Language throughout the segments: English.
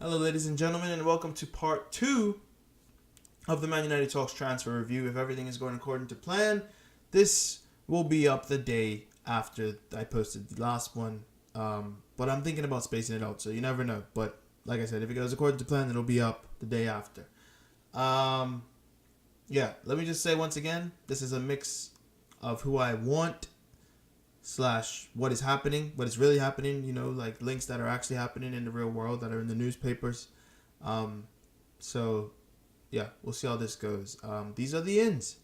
Hello, ladies and gentlemen, and welcome to part 2 of the Man United Talks transfer review. If everything is going according to plan, this will be up the day after I posted the last one. But I'm thinking about spacing it out, so you never know. But like I said, if it goes according to plan, it'll be up the day after. Let me just say once again, this is a mix of who I want / what is happening, what is really happening, like links that are actually happening in the real world that are in the newspapers. So we'll see how this goes. These are the ins.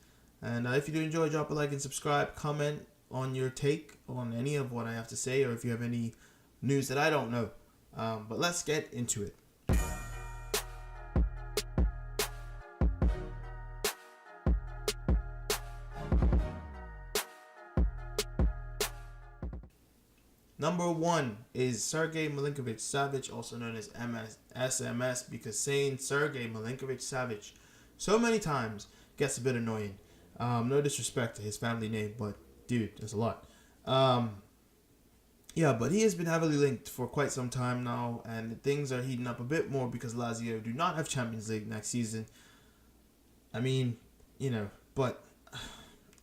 And if you do enjoy, drop a like and subscribe, comment on your take on any of what I have to say, or if you have any news that I don't know. But let's get into it. Number 1 is Sergej Milinkovic-Savic, also known as SMS, because saying Sergej Milinkovic-Savic so many times gets a bit annoying. No disrespect to his family name, but dude, there's a lot. But he has been heavily linked for quite some time now, and things are heating up a bit more because Lazio do not have Champions League next season. But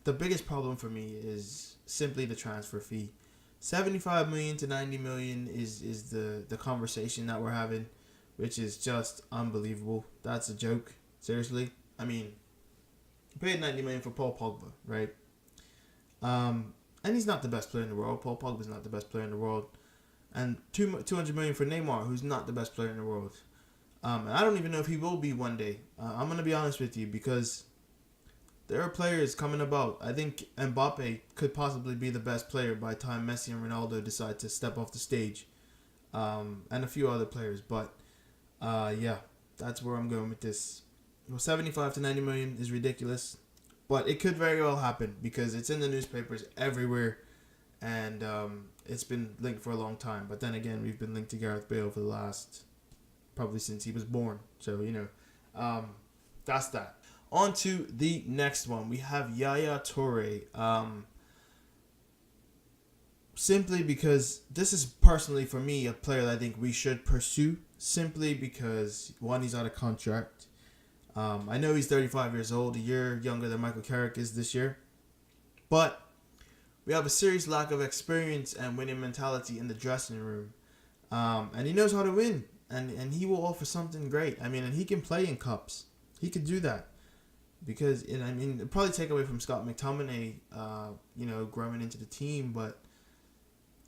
the biggest problem for me is simply the transfer fee. 75 million to 90 million is the conversation that we're having, which is just unbelievable. That's a joke. Seriously. You paid 90 million for Paul Pogba, right? And he's not the best player in the world. Paul Pogba's not the best player in the world. And 200 million for Neymar, who's not the best player in the world. And I don't even know if he will be one day. I'm going to be honest with you, because there are players coming about. I think Mbappe could possibly be the best player by the time Messi and Ronaldo decide to step off the stage. And a few other players. But, that's where I'm going with this. 75 to 90 million is ridiculous. But it could very well happen because it's in the newspapers everywhere. And it's been linked for a long time. But then again, we've been linked to Gareth Bale for the last, probably since he was born. So, that's that. On to the next one. We have Yaya Toure. Simply because this is personally for me a player that I think we should pursue. Simply because, one, he's out of contract. I know he's 35 years old, a year younger than Michael Carrick is this year. But we have a serious lack of experience and winning mentality in the dressing room. And he knows how to win. And he will offer something great. And he can play in cups. He could do that. Because, it'll probably take away from Scott McTominay, growing into the team. But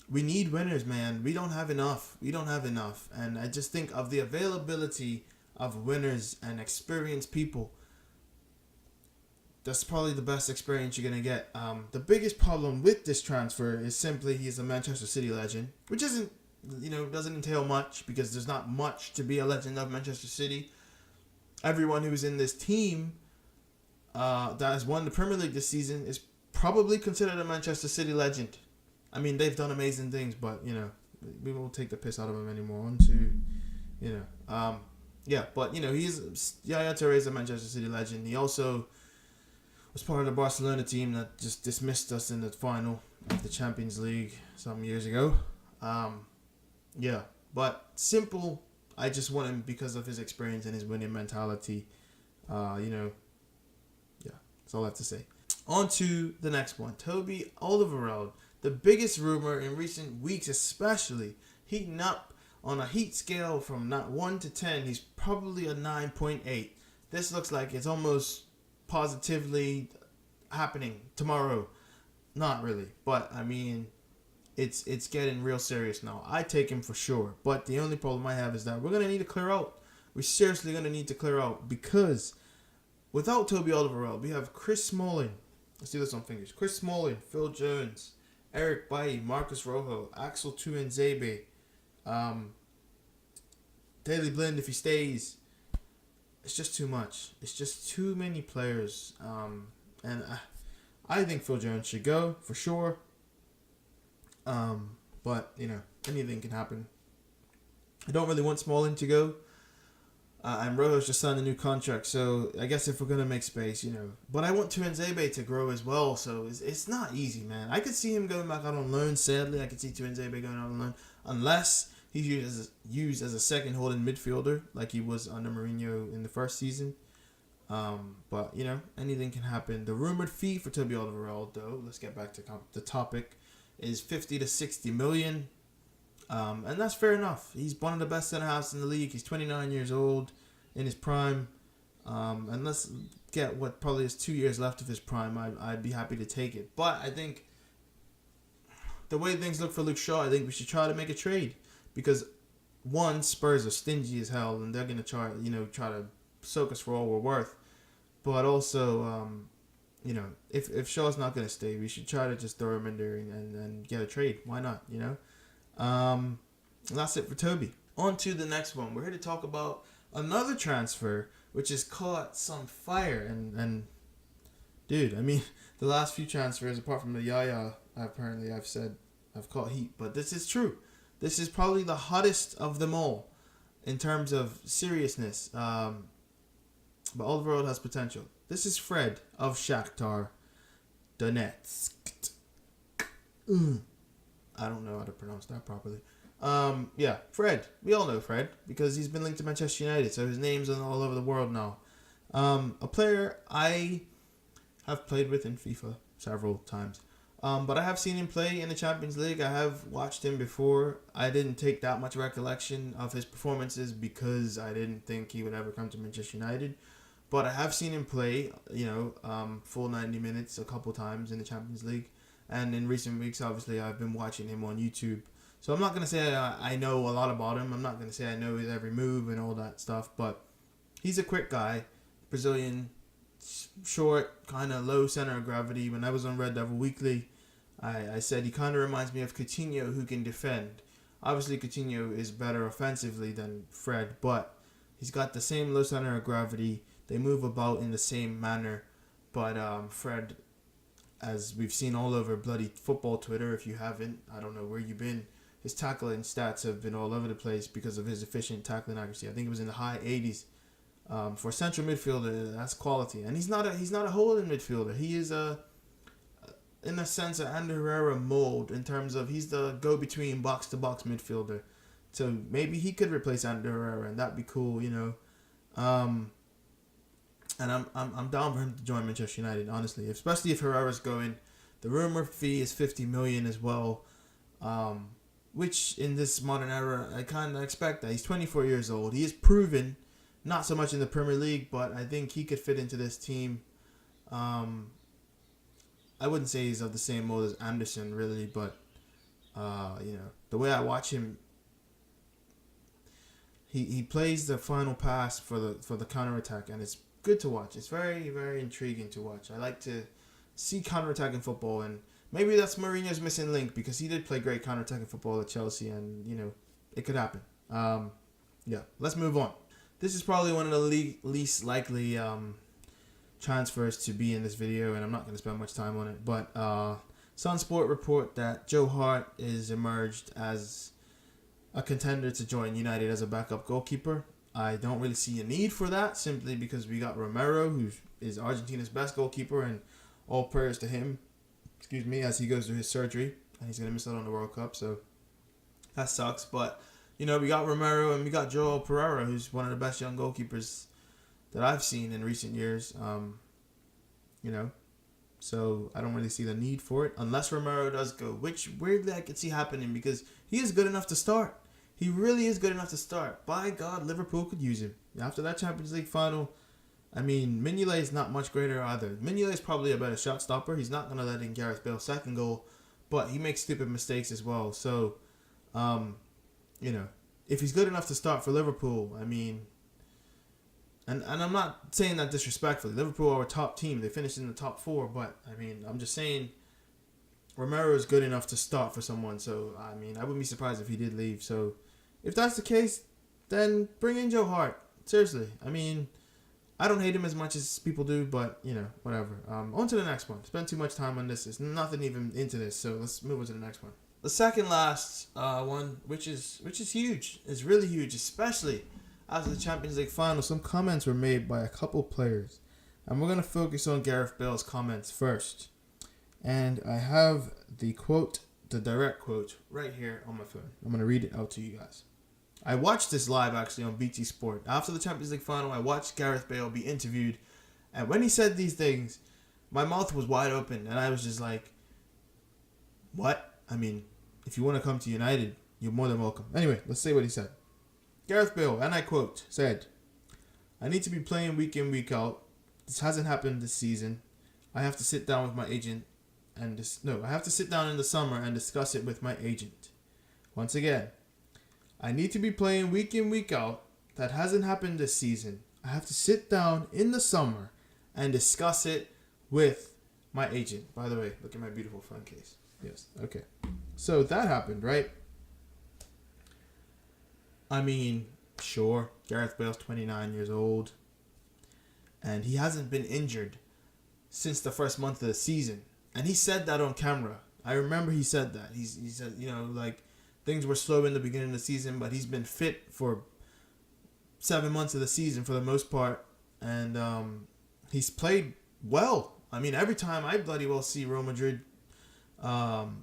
we need winners, man. We don't have enough. And I just think of the availability of winners and experienced people. That's probably the best experience you're going to get. The biggest problem with this transfer is simply he's a Manchester City legend. Which isn't, doesn't entail much. Because there's not much to be a legend of Manchester City. Everyone who's in this team that has won the Premier League this season is probably considered a Manchester City legend. They've done amazing things, but, we won't take the piss out of him anymore. Yaya Toure is a Manchester City legend. He also was part of the Barcelona team that just dismissed us in the final of the Champions League some years ago. But simple, I just want him because of his experience and his winning mentality. That's all I have to say. On to the next one. Toby Alderweireld, the biggest rumor in recent weeks, especially heating up on a heat scale from not 1 to 10. He's probably a 9.8. This looks like it's almost positively happening tomorrow. Not really, but it's getting real serious now. I take him for sure, but the only problem I have is that we're gonna need to clear out. We're seriously gonna need to clear out because without Toby Alderweireld, we have Chris Smalling. Let's do this on fingers. Chris Smalling, Phil Jones, Eric Bailly, Marcus Rojo, Axel Tuanzebe, Daley Blind if he stays. It's just too much. It's just too many players. And I think Phil Jones should go for sure. But anything can happen. I don't really want Smalling to go. And Rojo's just signed a new contract, so I guess if we're going to make space, But I want Tuanzebe to grow as well, so it's not easy, man. I could see him going back out on loan, sadly. I could see Tuanzebe going out on loan, unless He's used as a second holding midfielder, like he was under Mourinho in the first season. But anything can happen. The rumored fee for Toby Alderweireld, let's get back to the topic, is 50 to 60 million. And that's fair enough. He's one of the best centre halves in the league. He's 29 years old, in his prime. And let's get what probably is 2 years left of his prime. I'd be happy to take it. But I think the way things look for Luke Shaw, I think we should try to make a trade. Because, one, Spurs are stingy as hell, and they're going to try to soak us for all we're worth. But also, if Shaw's not going to stay, we should try to just throw him in there and get a trade. Why not, That's it for Toby. On to the next one. We're here to talk about another transfer, which has caught some fire. And dude, the last few transfers, apart from the Yaya, I've caught heat. But this is true. This is probably the hottest of them all in terms of seriousness. But Alderweireld has potential. This is Fred of Shakhtar Donetsk. I don't know how to pronounce that properly. Fred. We all know Fred because he's been linked to Manchester United, so his name's all over the world now. A player I have played with in FIFA several times. But I have seen him play in the Champions League. I have watched him before. I didn't take that much recollection of his performances because I didn't think he would ever come to Manchester United. But I have seen him play, full 90 minutes a couple times in the Champions League. And in recent weeks, obviously, I've been watching him on YouTube. So I'm not going to say I know a lot about him. I'm not going to say I know his every move and all that stuff. But he's a quick guy, Brazilian, short, kind of low center of gravity. When I was on Red Devil Weekly, I said he kind of reminds me of Coutinho, who can defend. Obviously, Coutinho is better offensively than Fred, but he's got the same low center of gravity. They move about in the same manner. But Fred, as we've seen all over bloody football Twitter, if you haven't, I don't know where you've been, his tackling stats have been all over the place because of his efficient tackling accuracy. I think it was in the high 80s. For a central midfielder, that's quality. And he's not a holding midfielder. He is in a sense, an Ander Herrera mold in terms of he's the go-between box-to-box midfielder. So maybe he could replace Ander Herrera, and that'd be cool, And I'm down for him to join Manchester United, honestly, especially if Herrera's going. The rumor fee is 50 million as well, which in this modern era, I kind of expect that. He's 24 years old. He is proven, not so much in the Premier League, but I think he could fit into this team. I wouldn't say he's of the same mold as Anderson, really, but the way I watch him, he plays the final pass for the counterattack, and it's good to watch. It's very, very intriguing to watch. I like to see counterattacking football, and maybe that's Mourinho's missing link because he did play great counterattacking football at Chelsea, and it could happen. Let's move on. This is probably one of the least likely transfers to be in this video, and I'm not going to spend much time on it, but Sunsport report that Joe Hart is emerged as a contender to join United as a backup goalkeeper. I don't really see a need for that, simply because we got Romero, who is Argentina's best goalkeeper, and all prayers to him, as he goes through his surgery, and he's going to miss out on the World Cup, so that sucks. But we got Romero, and we got Joel Pereira, who's one of the best young goalkeepers that I've seen in recent years, so I don't really see the need for it unless Romero does go, which weirdly I could see happening because he is good enough to start. He really is good enough to start. By God, Liverpool could use him. After that Champions League final, Mignolet is not much greater either. Mignolet is probably a better shot stopper. He's not going to let in Gareth Bale's second goal, but he makes stupid mistakes as well. So, if he's good enough to start for Liverpool, And I'm not saying that disrespectfully. Liverpool are a top team. They finished in the top 4. But, I'm just saying Romero is good enough to start for someone. So, I wouldn't be surprised if he did leave. So, if that's the case, then bring in Joe Hart. Seriously. I don't hate him as much as people do. But, whatever. On to the next one. Spend too much time on this. There's nothing even into this. So, let's move on to the next one. The second last one, which is huge. Is really huge. Especially after the Champions League final, some comments were made by a couple players. And we're going to focus on Gareth Bale's comments first. And I have the quote the direct quote right here on my phone. I'm going to read it out to you guys. I watched this live actually on BT Sport. After the Champions League final, I watched Gareth Bale be interviewed. And when he said these things, my mouth was wide open. And I was just like, what? I mean, if you want to come to United, you're more than welcome. Anyway, let's see what he said. Gareth Bale, and I quote, said, I need to be playing week in, week out. This hasn't happened this season. I have to sit down with my agent I have to sit down in the summer and discuss it with my agent. Once again, I need to be playing week in, week out. That hasn't happened this season. I have to sit down in the summer and discuss it with my agent. By the way, look at my beautiful phone case. Yes, okay. So that happened, right? I mean, sure, Gareth Bale's 29 years old. And he hasn't been injured since the first month of the season. And he said that on camera. I remember he said that. He said, things were slow in the beginning of the season, but he's been fit for 7 months of the season for the most part. And he's played well. I mean, every time I bloody well see Real Madrid, every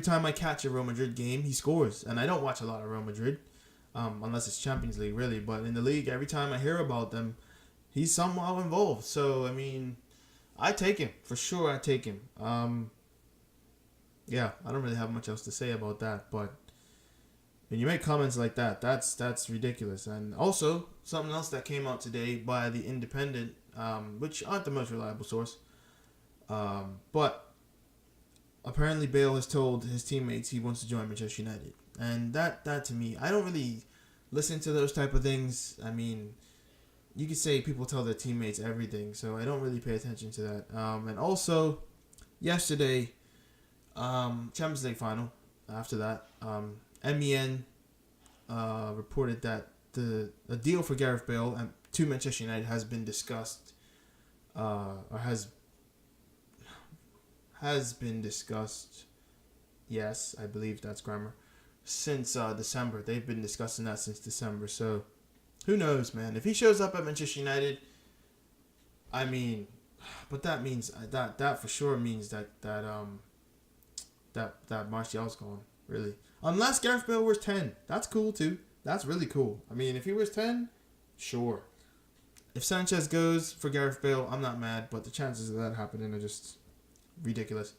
time I catch a Real Madrid game, he scores. And I don't watch a lot of Real Madrid, unless it's Champions League, really. But in the league, every time I hear about them, he's somehow involved. So, I mean, I take him. For sure, I take him. Yeah, I don't really have much else to say about that. But when you make comments like that, that's ridiculous. And also, something else that came out today by The Independent, which aren't the most reliable source. But apparently Bale has told his teammates he wants to join Manchester United. And that to me, I don't really listen to those type of things. I mean, you could say people tell their teammates everything, so I don't really pay attention to that. And also, yesterday, Champions League final, after that, MEN reported that a deal for Gareth Bale and to Manchester United has been discussed, or has been discussed, yes, I believe that's grammar, since December. They've been discussing that since December, so who knows, man? If he shows up at Manchester United, I mean, but that means that for sure means that Martial's gone, really. Unless Gareth Bale wears 10, that's cool too. That's really cool. I mean, if he wears 10, sure. If Sanchez goes for Gareth Bale, I'm not mad, but the chances of that happening are just ridiculous.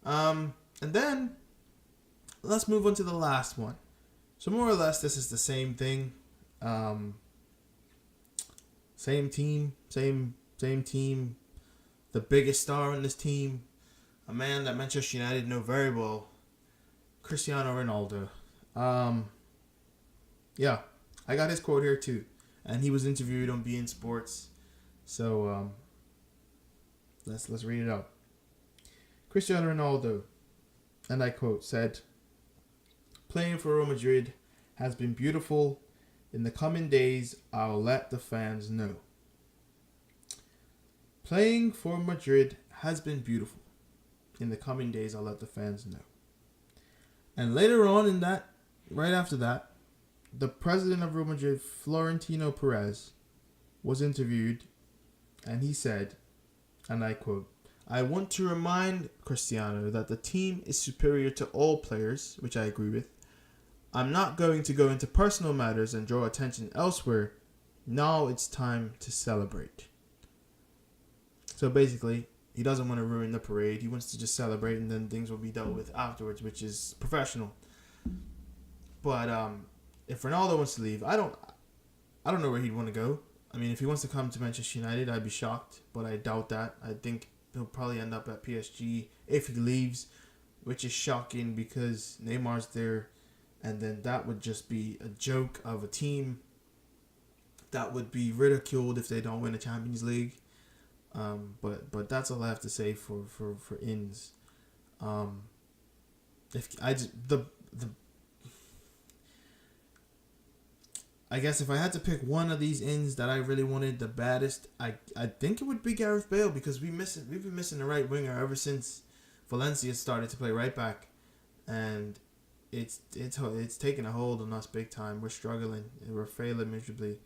And then let's move on to the last one. So more or less, this is the same thing. Same team. The biggest star on this team, a man that Manchester United know very well, Cristiano Ronaldo. Yeah, I got his quote here too, and he was interviewed on beIN Sports. So let's read it out. Cristiano Ronaldo, and I quote, said, "Playing for Real Madrid has been beautiful. In the coming days, I'll let the fans know." Playing for Madrid has been beautiful. In the coming days, I'll let the fans know. And later on in that, right after that, the president of Real Madrid, Florentino Perez, was interviewed, and he said, and I quote, "I want to remind Cristiano that the team is superior to all players," which I agree with. "I'm not going to go into personal matters and draw attention elsewhere. Now it's time to celebrate." So basically, he doesn't want to ruin the parade. He wants to just celebrate, and then things will be dealt with afterwards, which is professional. But if Ronaldo wants to leave, I don't know where he'd want to go. I mean, if he wants to come to Manchester United, I'd be shocked, but I doubt that. I think he'll probably end up at PSG if he leaves, which is shocking because Neymar's there, and then that would just be a joke of a team that would be ridiculed if they don't win a Champions League. But that's all I have to say for ins. If I just I guess if I had to pick one of these ins that I really wanted the baddest, I think it would be Gareth Bale, because we've been missing the right winger ever since Valencia started to play right back, and it's taking a hold on us big time. We're struggling and we're failing miserably.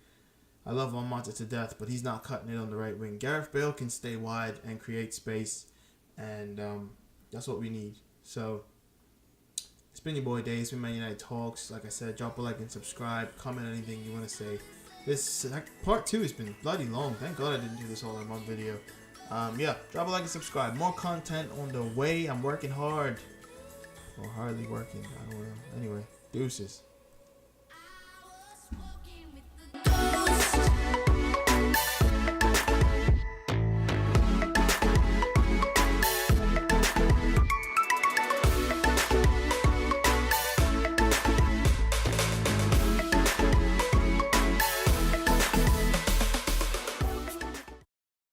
I love Almata to death, but he's not cutting it on the right wing. Gareth Bale can stay wide and create space, and that's what we need. So it's been your boy Dave. It's been Man United Talks. Like I said, drop a like and subscribe. Comment anything you want to say. This part 2 has been bloody long. Thank God I didn't do this all in one video. Yeah, drop a like and subscribe. More content on the way. I'm working hard. Or hardly working. I don't know. Anyway, deuces.